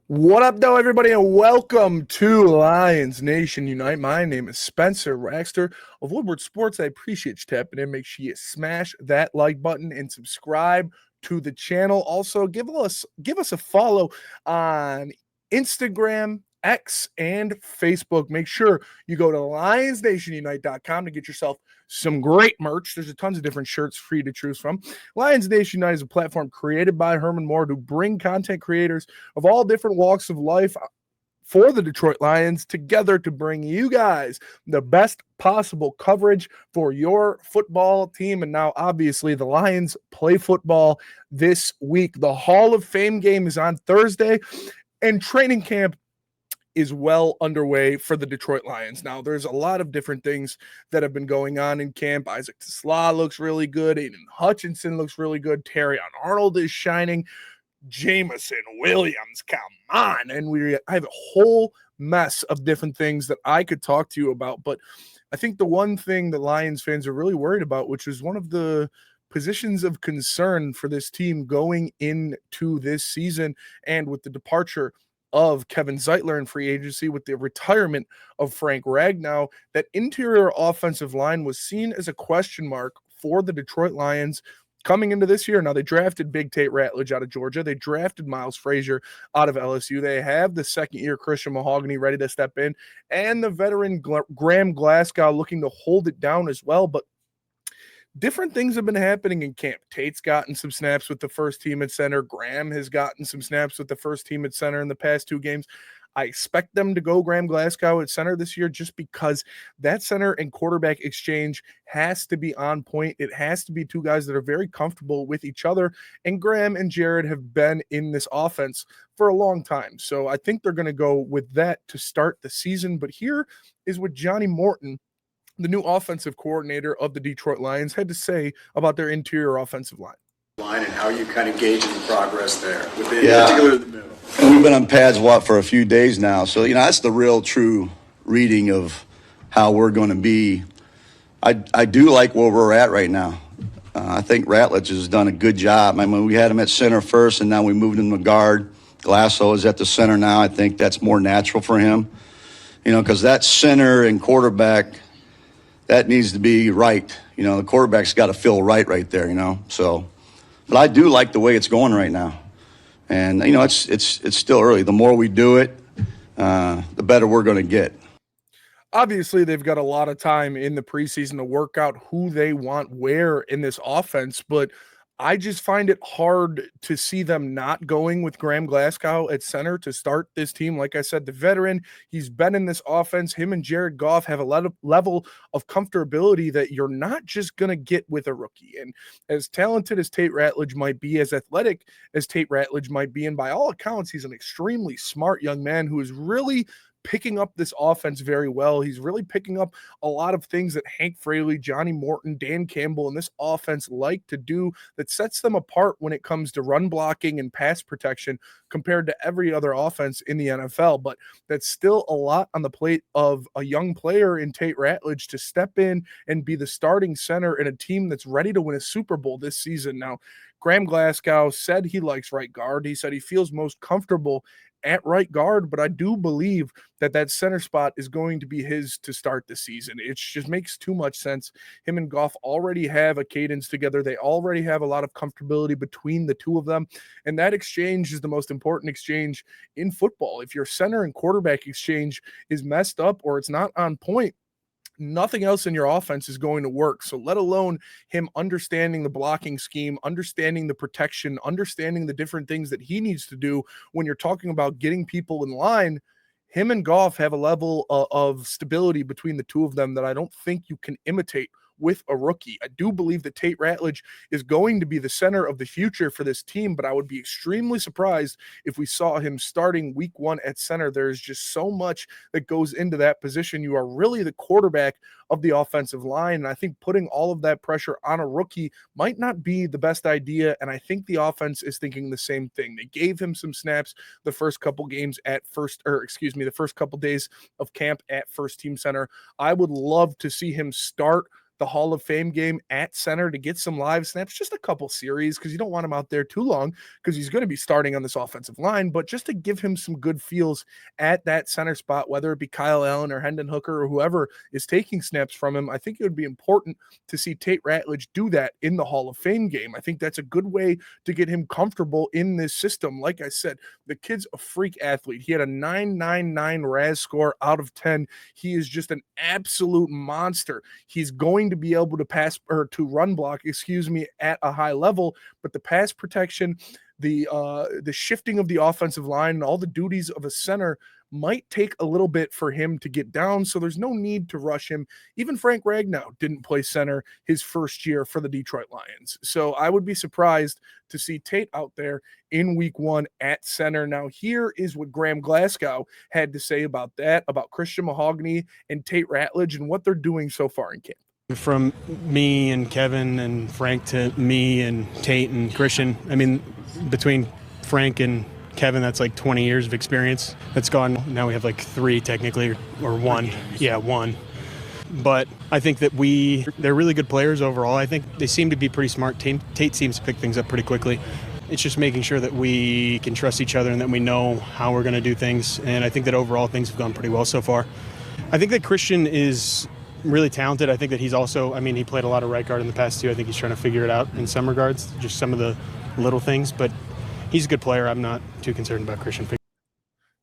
What up, though, everybody, and welcome to Lions Nation Unite. My name is Spencer Raxter of Woodward Sports. I appreciate you tapping in. Make sure you smash that like button and subscribe to the channel. Also, give us a follow on Instagram, X, and Facebook. Make sure you go to lionsnationunite.com to get yourself some great merch. There's a tons of different shirts for you to choose from. Lions Nation Unite is a platform created by Herman to bring content creators of all different walks of life for the Detroit Lions together to bring you guys the best possible coverage for your football team. And now, obviously, the Lions play football this week. The Hall of Fame game is on Thursday, and training camp is well underway for the Detroit Lions. Now, there's a lot of different things that have been going on in camp. Isaac Tesla looks really good. Aiden Hutchinson looks really good. Terrion Arnold is shining. Jameson Williams, come on. And I have a whole mess of different things that I could talk to you about. But I think the one thing that Lions fans are really worried about, which is one of the positions of concern for this team going into this season, and with the departure of Kevin Zeitler in free agency, with the retirement of Frank Ragnow, that interior offensive line was seen as a question mark for the Detroit Lions coming into this year. Now, they drafted Big Tate Ratledge out of Georgia. They drafted Miles Frazier out of LSU. They have the second-year Christian Mahogany ready to step in, and the veteran Graham Glasgow looking to hold it down as well. But different things have been happening in camp. Tate's gotten some snaps with the first team at center. Graham has gotten some snaps with the first team at center in the past two games. I expect them to go Graham Glasgow at center this year just because that center and quarterback exchange has to be on point. It has to be two guys that are very comfortable with each other. And Graham and Jared have been in this offense for a long time. So I think they're going to go with that to start the season. But here is what Johnny Morton, the new offensive coordinator of the Detroit Lions, had to say about their interior offensive line. And how you kind of gauging the progress there, particularly the middle. And we've been on pads, for a few days now. So, that's the real true reading of how we're going to be. I do like where we're at right now. I think Ratledge has done a good job. I mean, we had him at center first, and now we moved him to guard. Glasgow is at the center now. I think that's more natural for him, because that center and quarterback, that needs to be right. The quarterback's got to feel right there, So, but I do like the way it's going right now. And, it's still early. The more we do it, the better we're going to get. Obviously, they've got a lot of time in the preseason to work out who they want where in this offense, but I just find it hard to see them not going with Graham Glasgow at center to start this team. Like I said, the veteran, he's been in this offense. Him and Jared Goff have a level of comfortability that you're not just going to get with a rookie. And as talented as Tate Ratledge might be, as athletic as Tate Ratledge might be, and by all accounts, he's an extremely smart young man who is really picking up this offense very well. He's really picking up a lot of things that Hank Fraley, Johnny Morton, Dan Campbell, and this offense like to do that sets them apart when it comes to run blocking and pass protection compared to every other offense in the NFL. But that's still a lot on the plate of a young player in Tate Ratledge to step in and be the starting center in a team that's ready to win a Super Bowl this season. Now, Graham Glasgow said he likes right guard. He said he feels most comfortable at right guard, but I do believe that center spot is going to be his to start the season. It just makes too much sense. Him and Goff already have a cadence together. They already have a lot of comfortability between the two of them, and that exchange is the most important exchange in football. If your center and quarterback exchange is messed up or it's not on point, nothing else in your offense is going to work. So let alone him understanding the blocking scheme, understanding the protection, understanding the different things that he needs to do when you're talking about getting people in line. Him and Goff have a level of stability between the two of them that I don't think you can imitate with a rookie. I do believe that Tate Ratledge is going to be the center of the future for this team, but I would be extremely surprised if we saw him starting week one at center. There's just so much that goes into that position. You are really the quarterback of the offensive line, and I think putting all of that pressure on a rookie might not be the best idea, and I think the offense is thinking the same thing. They gave him some snaps the first couple games the first couple days of camp at first team center. I would love to see him start the Hall of Fame game at center to get some live snaps, just a couple series, because you don't want him out there too long because he's going to be starting on this offensive line, but just to give him some good feels at that center spot, whether it be Kyle Allen or Hendon Hooker or whoever is taking snaps from him. I think it would be important to see Tate Ratledge do that in the Hall of Fame game. I think that's a good way to get him comfortable in this system. Like I said, the kid's a freak athlete. He had a 9.99 RAS score out of 10. He is just an absolute monster. He's going to be able to pass or to run block, at a high level, but the pass protection, the shifting of the offensive line and all the duties of a center might take a little bit for him to get down, so there's no need to rush him. Even Frank Ragnow didn't play center his first year for the Detroit Lions, so I would be surprised to see Tate out there in week 1 at center. Now, here is what Graham Glasgow had to say about that, about Christian Mahogany and Tate Ratledge and what they're doing so far in camp. From me and Kevin and Frank to me and Tate and Christian, I mean, between Frank and Kevin, that's like 20 years of experience that's gone. Now we have like 3 technically, or 1. Yeah, 1. But I think that they're really good players overall. I think they seem to be pretty smart. Tate seems to pick things up pretty quickly. It's just making sure that we can trust each other and that we know how we're going to do things. And I think that overall things have gone pretty well so far. I think that Christian is really talented. I think that he's also, he played a lot of right guard in the past too. I think he's trying to figure it out in some regards, just some of the little things, but he's a good player. I'm not too concerned about Christian.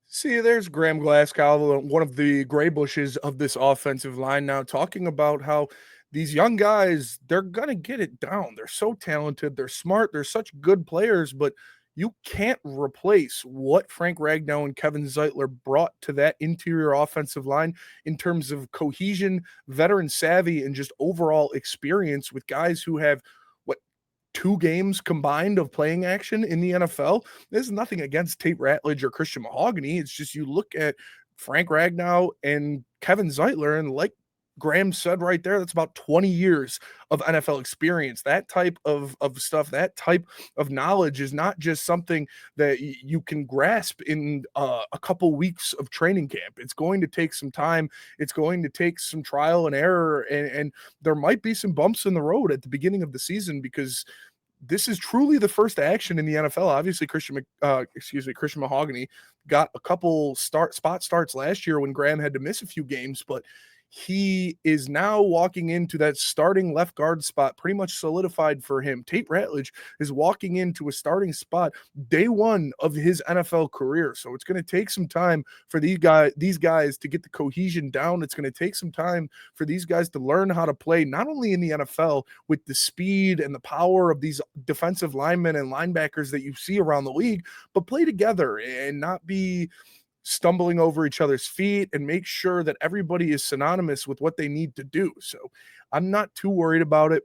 See, there's Graham Glasgow, one of the gray bushes of this offensive line now, talking about how these young guys, they're going to get it down. They're so talented. They're smart. They're such good players, but you can't replace what Frank Ragnow and Kevin Zeitler brought to that interior offensive line in terms of cohesion, veteran savvy, and just overall experience with guys who have 2 games combined of playing action in the NFL. There's nothing against Tate Ratledge or Christian Mahogany. It's just you look at Frank Ragnow and Kevin Zeitler, and like Graham said right there, that's about 20 years of NFL experience. That type of stuff, that type of knowledge is not just something that you can grasp in a couple weeks of training camp. It's going to take some time. It's going to take some trial and error, and there might be some bumps in the road at the beginning of the season because this is truly the first action in the NFL. Obviously, Christian Mahogany got a couple spot starts last year when Graham had to miss a few games, but he is now walking into that starting left guard spot pretty much solidified for him. Tate Ratledge is walking into a starting spot day 1 of his NFL career. So it's going to take some time for these guys to get the cohesion down. It's going to take some time for these guys to learn how to play, not only in the NFL with the speed and the power of these defensive linemen and linebackers that you see around the league, but play together and not be stumbling over each other's feet, and make sure that everybody is synonymous with what they need to do. So I'm not too worried about it,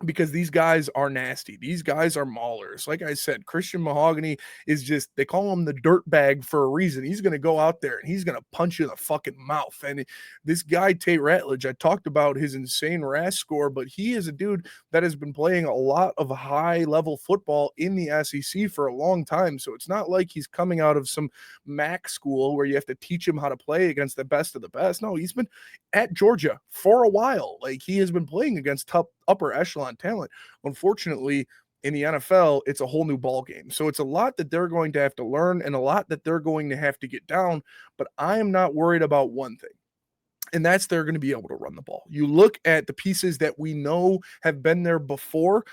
because these guys are nasty. These guys are maulers. Like I said, Christian Mahogany is just, they call him the dirt bag for a reason. He's going to go out there and he's going to punch you in the fucking mouth. And this guy, Tate Ratledge, I talked about his insane RAS score, but he is a dude that has been playing a lot of high level football in the SEC for a long time. So it's not like he's coming out of some MAC school where you have to teach him how to play against the best of the best. No, he's been at Georgia for a while. Like, he has been playing against upper echelon talent. Unfortunately, in the NFL, it's a whole new ball game. So it's a lot that they're going to have to learn and a lot that they're going to have to get down. But I am not worried about one thing, and that's they're going to be able to run the ball. You look at the pieces that we know have been there before: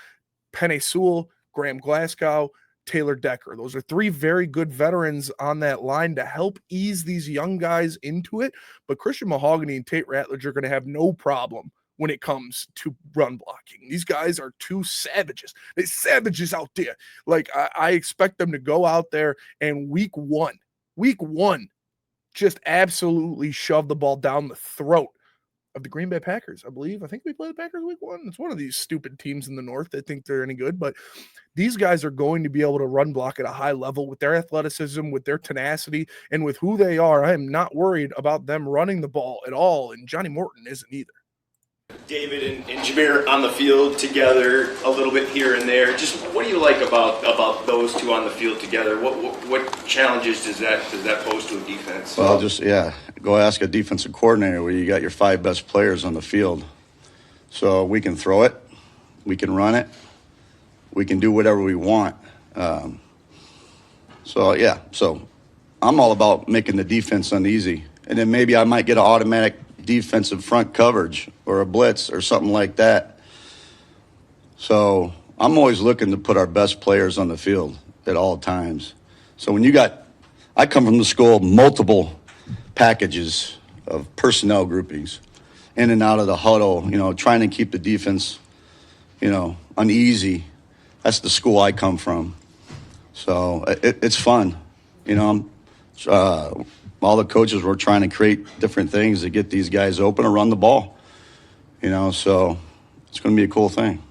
Penei Sewell, Graham Glasgow, Taylor Decker. Those are 3 very good veterans on that line to help ease these young guys into it. But Christian Mahogany and Tate Ratledge are going to have no problem when it comes to run blocking. These guys are 2 savages. They're savages out there. Like, I expect them to go out there and week one, just absolutely shove the ball down the throat of the Green Bay Packers, I believe. I think we play the Packers week 1. It's one of these stupid teams in the North that think they're any good, but these guys are going to be able to run block at a high level with their athleticism, with their tenacity, and with who they are. I am not worried about them running the ball at all, and Johnny Morton isn't either. David and Jameer on the field together a little bit here and there. Just what do you like about those 2 on the field together? What challenges does that pose to a defense? Well, go ask a defensive coordinator where you got your 5 best players on the field. So we can throw it, we can run it, we can do whatever we want. So I'm all about making the defense uneasy. And then maybe I might get an automatic defensive front coverage or a blitz or something like that. So I'm always looking to put our best players on the field at all times. So when I come from the school of multiple packages of personnel groupings, in and out of the huddle, trying to keep the defense, uneasy. That's the school I come from. So it's fun. All the coaches were trying to create different things to get these guys open or run the ball. So it's going to be a cool thing.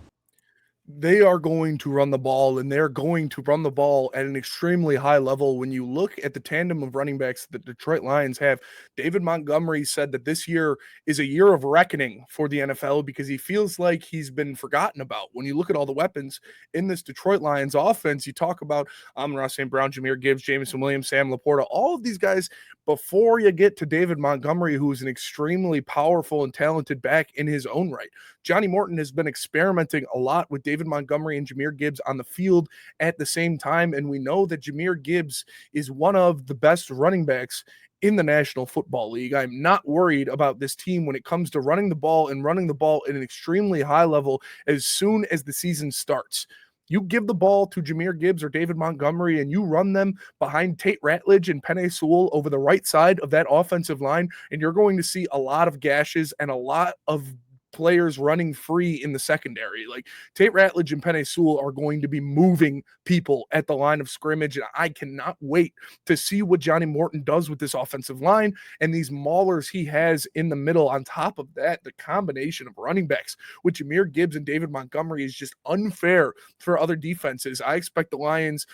They are going to run the ball, and they're going to run the ball at an extremely high level. When you look at the tandem of running backs that the Detroit Lions have, David Montgomery said that this year is a year of reckoning for the NFL because he feels like he's been forgotten about. When you look at all the weapons in this Detroit Lions offense, you talk about Amon-Ra St. Brown, Jahmyr Gibbs, Jameson Williams, Sam Laporta, all of these guys before you get to David Montgomery, who is an extremely powerful and talented back in his own right. Johnny Morton has been experimenting a lot with David Montgomery and Jahmyr Gibbs on the field at the same time, and we know that Jahmyr Gibbs is one of the best running backs in the National Football League. I'm not worried about this team when it comes to running the ball and running the ball at an extremely high level as soon as the season starts. You give the ball to Jahmyr Gibbs or David Montgomery and you run them behind Tate Ratledge and Penei Sewell over the right side of that offensive line, and you're going to see a lot of gashes and a lot of players running free in the secondary. Like Tate Ratledge and Penei Sewell are going to be moving people at the line of scrimmage, and I cannot wait to see what Johnny Morton does with this offensive line and these maulers he has in the middle. On top of that, the combination of running backs with Jahmyr Gibbs and David Montgomery is just unfair for other defenses. I expect the Lions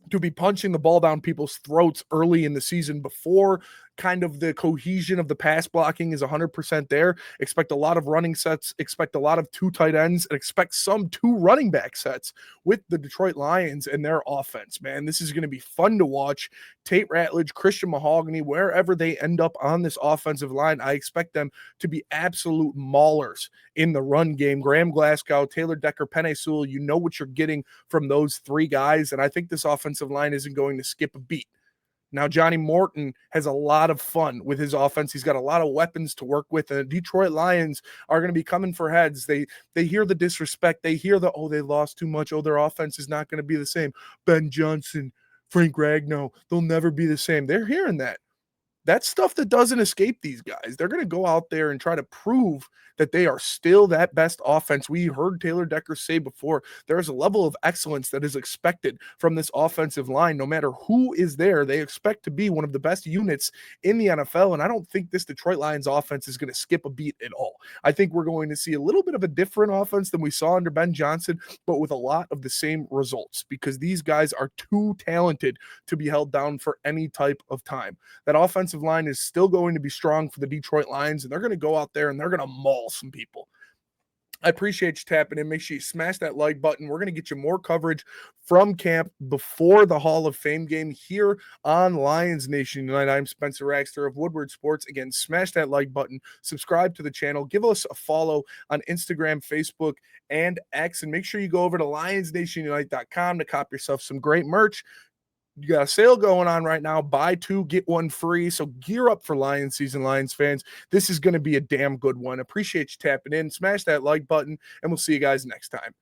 to be punching the ball down people's throats early in the season before kind of the cohesion of the pass blocking is 100% there. Expect a lot of running sets, expect a lot of two tight ends, and expect some two running back sets with the Detroit Lions and their offense, man. This is going to be fun to watch. Tate Ratledge, Christian Mahogany, wherever they end up on this offensive line, I expect them to be absolute maulers in the run game. Graham Glasgow, Taylor Decker, Penei Sewell, you know what you're getting from those three guys, and I think this offensive line isn't going to skip a beat. Now, Johnny Morton has a lot of fun with his offense. He's got a lot of weapons to work with, and the Detroit Lions are going to be coming for heads. They hear the disrespect. They hear they lost too much. Their offense is not going to be the same. Ben Johnson, Frank Ragnow, they'll never be the same. They're hearing that. That's stuff that doesn't escape these guys. They're going to go out there and try to prove that they are still that best offense. We heard Taylor Decker say before, there is a level of excellence that is expected from this offensive line. No matter who is there, they expect to be one of the best units in the NFL, and I don't think this Detroit Lions offense is going to skip a beat at all. I think we're going to see a little bit of a different offense than we saw under Ben Johnson, but with a lot of the same results because these guys are too talented to be held down for any type of time. That offensive line is still going to be strong for the Detroit Lions, and they're going to go out there and they're going to maul some people. I appreciate you tapping in. Make sure you smash that like button. We're going to get you more coverage from camp before the Hall of Fame game here on Lions Nation Tonight. I'm Spencer Raxter of Woodward Sports. Again, smash that like button, subscribe to the channel, give us a follow on Instagram, Facebook, and X, and make sure you go over to lionsnationunite.com to cop yourself some great merch. You got a sale going on right now. Buy two, get one free. So gear up for Lions season, Lions fans. This is going to be a damn good one. Appreciate you tapping in. Smash that like button, and we'll see you guys next time.